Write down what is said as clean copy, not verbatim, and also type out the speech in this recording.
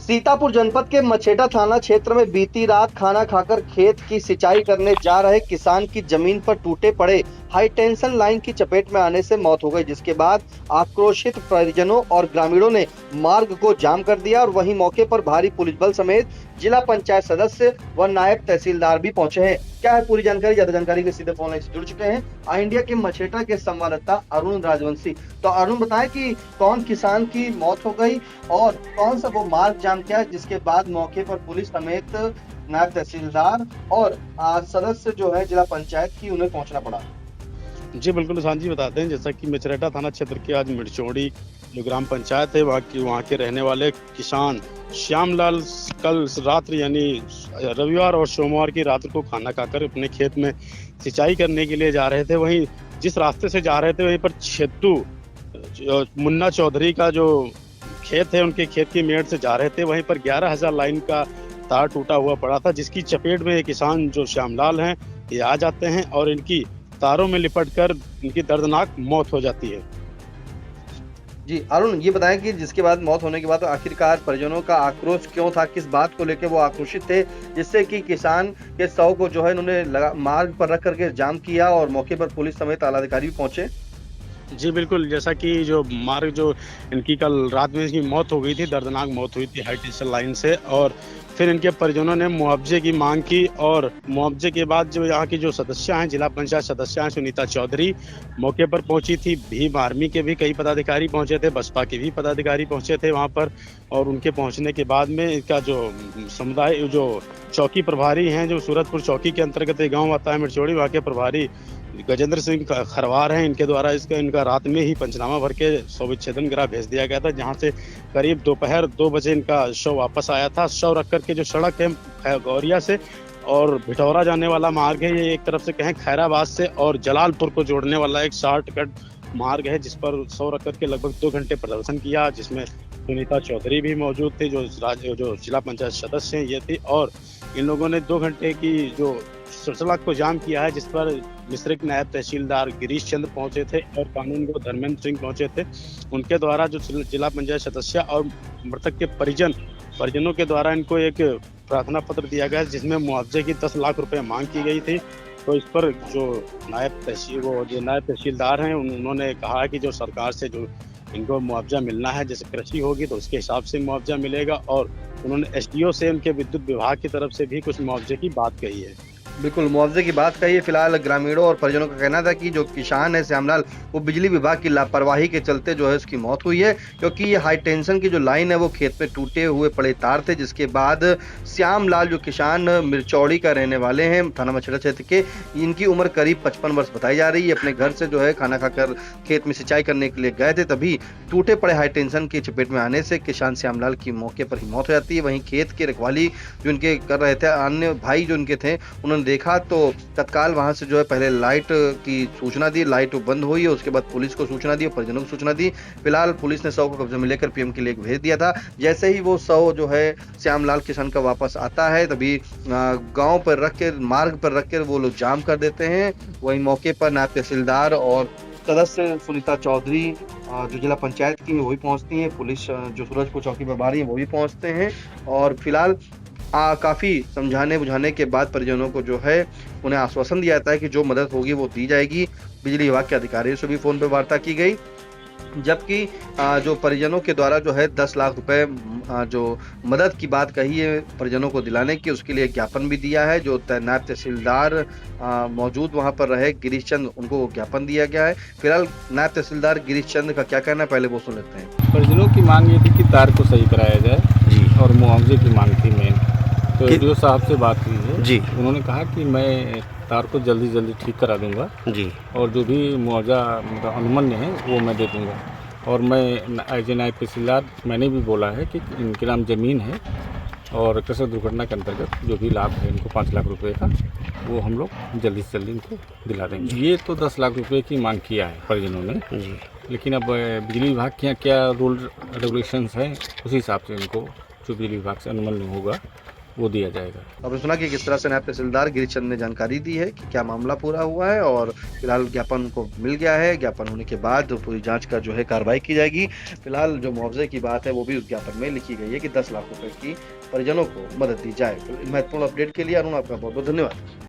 सीतापुर जनपद के मछेटा थाना क्षेत्र में बीती रात खाना खाकर खेत की सिंचाई करने जा रहे किसान की जमीन पर टूटे पड़े हाई टेंशन लाइन की चपेट में आने से मौत हो गई, जिसके बाद आक्रोशित परिजनों और ग्रामीणों ने मार्ग को जाम कर दिया और वहीं मौके पर भारी पुलिस बल समेत जिला पंचायत सदस्य व नायब तहसीलदार भी पहुंचे हैं। क्या है पूरी जानकारी, ज्यादा जानकारी के लिए सीधे फोन लाइन से जुड़ चुके हैं आई इंडिया के मछेटा के संवाददाता अरुण राजवंशी। तो अरुण बताएं कि कौन किसान की मौत हो गई और कौन सा वो मार्ग जाम किया जिसके बाद मौके पर पुलिस समेत नायब तहसीलदार और सदस्य जो है जिला पंचायत की उन्हें पहुंचना पड़ा। जी बिल्कुल निशान जी, बताते हैं जैसा कि मछेटा थाना क्षेत्र के आज मिरचौड़ी जो ग्राम पंचायत है वहाँ के रहने वाले किसान श्यामलाल कल रात्रि यानी रविवार और सोमवार की रात को खाना खाकर अपने खेत में सिंचाई करने के लिए जा रहे थे। वहीं जिस रास्ते से जा रहे थे वहीं पर छेत्तू मुन्ना चौधरी का जो खेत है उनके खेत की मेड़ से जा रहे थे। वहीं पर 11,000 लाइन का तार टूटा हुआ पड़ा था, जिसकी चपेट में ये किसान जो श्यामलाल हैं ये आ जाते हैं और इनकी तारों में लिपटकर इनकी दर्दनाक मौत हो जाती है। जी अरुण, ये बताएं कि जिसके बाद मौत होने के बाद तो आखिरकार परिजनों का आक्रोश क्यों था, किस बात को लेकर वो आक्रोशित थे जिससे कि किसान के शव को जो है इन्होंने मार्ग पर रख करके जाम किया और मौके पर पुलिस समेत आला अधिकारी भी पहुंचे। जी बिल्कुल, जैसा कि जो मार्ग जो इनकी कल रात में इसकी मौत हो गई थी, दर्दनाक मौत हुई थी हाई टेंशन लाइन से, और फिर इनके परिजनों ने मुआवजे की मांग की और मुआवजे के बाद जो यहाँ की जो सदस्य हैं, जिला पंचायत सदस्य हैं सुनीता चौधरी मौके पर पहुंची थी। भीम आर्मी के भी कई पदाधिकारी पहुंचे थे, बसपा के भी पदाधिकारी पहुंचे थे वहाँ पर, और उनके पहुंचने के बाद में इनका जो समुदाय जो चौकी प्रभारी हैं, जो सूरतपुर चौकी के अंतर्गत एक गाँव आता है मिरचौड़ी, वहाँ के प्रभारी गजेंद्र सिंह खरवार हैं, इनके द्वारा इनका रात में ही पंचनामा भर के शव विच्छेदन गृह भेज दिया गया था, जहां से करीब दोपहर 2 बजे इनका शव वापस आया था। शव रख करके जो सड़क है गौरिया से और भिटौरा जाने वाला मार्ग है, ये एक तरफ से कहें खैराबाद से और जलालपुर को जोड़ने वाला एक शॉर्टकट मार्ग है, जिस पर शव रख करके लगभग 2 घंटे प्रदर्शन किया, जिसमें सुनीता चौधरी भी मौजूद थी जो जिला पंचायत सदस्य हैं ये थी, और इन लोगों ने 2 घंटे की जो सड़क को जाम किया है, जिस पर मिश्रिक नायब तहसीलदार गिरीश चंद्र पहुंचे थे और कानून को धर्मेंद्र सिंह पहुंचे थे। उनके द्वारा जो जिला पंचायत सदस्य और मृतक के परिजनों के द्वारा इनको एक प्रार्थना पत्र दिया गया, जिसमें मुआवजे की 10 लाख रुपए मांग की गई थी। तो इस पर जो नायब तहसीलदार हैं उन्होंने कहा कि जो सरकार से जो इनको मुआवजा मिलना है, जैसे कृषि होगी तो उसके हिसाब से मुआवजा मिलेगा, और उन्होंने एसडीओ से उनके विद्युत विभाग की तरफ से भी कुछ मुआवजे की बात कही है। बिल्कुल, मुआवजे की बात कही है। फिलहाल ग्रामीणों और परिजनों का कहना था कि जो किसान है श्यामलाल, वो बिजली विभाग की लापरवाही के चलते जो है उसकी मौत हुई है, क्योंकि ये हाई टेंशन की जो लाइन है वो खेत में टूटे हुए पड़े तार थे, जिसके बाद श्यामलाल जो किसान मिरचौड़ी का रहने वाले हैं थाना मछेटा क्षेत्र के, इनकी उम्र करीब 55 वर्ष बताई जा रही है। अपने घर से जो है खाना खाकर खेत में सिंचाई करने के लिए गए थे, तभी टूटे पड़े हाई टेंशन की चपेट में आने से किसान श्यामलाल की मौके पर ही मौत हो जाती है। वहीं खेत की रखवाली जो इनके कर रहे थे अन्य भाई जो इनके थे, उन्होंने देखा तो तत्काल वहां से जो है पहले लाइट की सूचना दी, लाइट बंद हुई, उसके बाद पुलिस को सूचना दी और परिजनों को सूचना दी। फिलहाल पुलिस ने शव को कब्जे में लेकर पीएम के लिए भेज दिया था। जैसे ही वो शव जो है श्यामलाल किसान का वापस आता है, तभी गांव पर रख कर, मार्ग पर रख कर वो लोग जाम कर देते हैं। वहीं मौके पर नायब तहसीलदार और सदस्य सुनीता चौधरी जो जिला पंचायत की वो भी पहुंचती हैं, पुलिस जो सूरजपुर चौकी प्रभारी है वो भी पहुंचते हैं, और फिलहाल काफी समझाने बुझाने के बाद परिजनों को जो है उन्हें आश्वासन दिया जाता है कि जो मदद होगी वो दी जाएगी। बिजली विभाग के अधिकारियों से भी फोन पर वार्ता की गई, जबकि जो परिजनों के द्वारा जो है 10 लाख रुपए जो मदद की बात कही है परिजनों को दिलाने की, उसके लिए ज्ञापन भी दिया है। जो नायब तहसीलदार मौजूद वहां पर रहे गिरीश चंद्र, उनको ज्ञापन दिया गया है। फिलहाल नायब तहसीलदार गिरीश चंद्र का क्या कहना है, पहले वो सुन लेते हैं। परिजनों की मांग ये थी कि तार को सही कराया जाए जी, और मुआवजे की मांग थी मेन। तो एडीओ साहब से बात हुई है जी, उन्होंने कहा कि मैं तार को जल्दी ठीक करा दूंगा जी, और जो भी मुआवजा मतलब अनुमन्य है वो मैं दे दूंगा। और मैं एज ए नायब तहसीलदार मैंने भी बोला है कि इनके नाम ज़मीन है और कृषि दुर्घटना के अंतर्गत जो भी लाभ है इनको 5 लाख रुपए का, वो हम लोग जल्दी से जल्दी इनको दिला देंगे। ये तो 10 लाख रुपए की मांग किया है परिजनों ने जी, लेकिन अब बिजली विभाग के यहाँ क्या रूल रेगुलेशंस हैं, उसी हिसाब से इनको जो बिजली विभाग से अनुमन्य होगा वो दिया जाएगा। आपने सुना कि किस तरह से नायब तहसीलदार गिरिचंद ने जानकारी दी है कि क्या मामला पूरा हुआ है और फिलहाल ज्ञापन को मिल गया है। ज्ञापन होने के बाद पूरी जांच का जो है कार्रवाई की जाएगी। फिलहाल जो मुआवजे की बात है वो भी उस ज्ञापन में लिखी गई है कि 10 लाख रुपए की परिजनों को मदद दी जाए। तो महत्वपूर्ण अपडेट के लिए अरुण आपका बहुत बहुत धन्यवाद।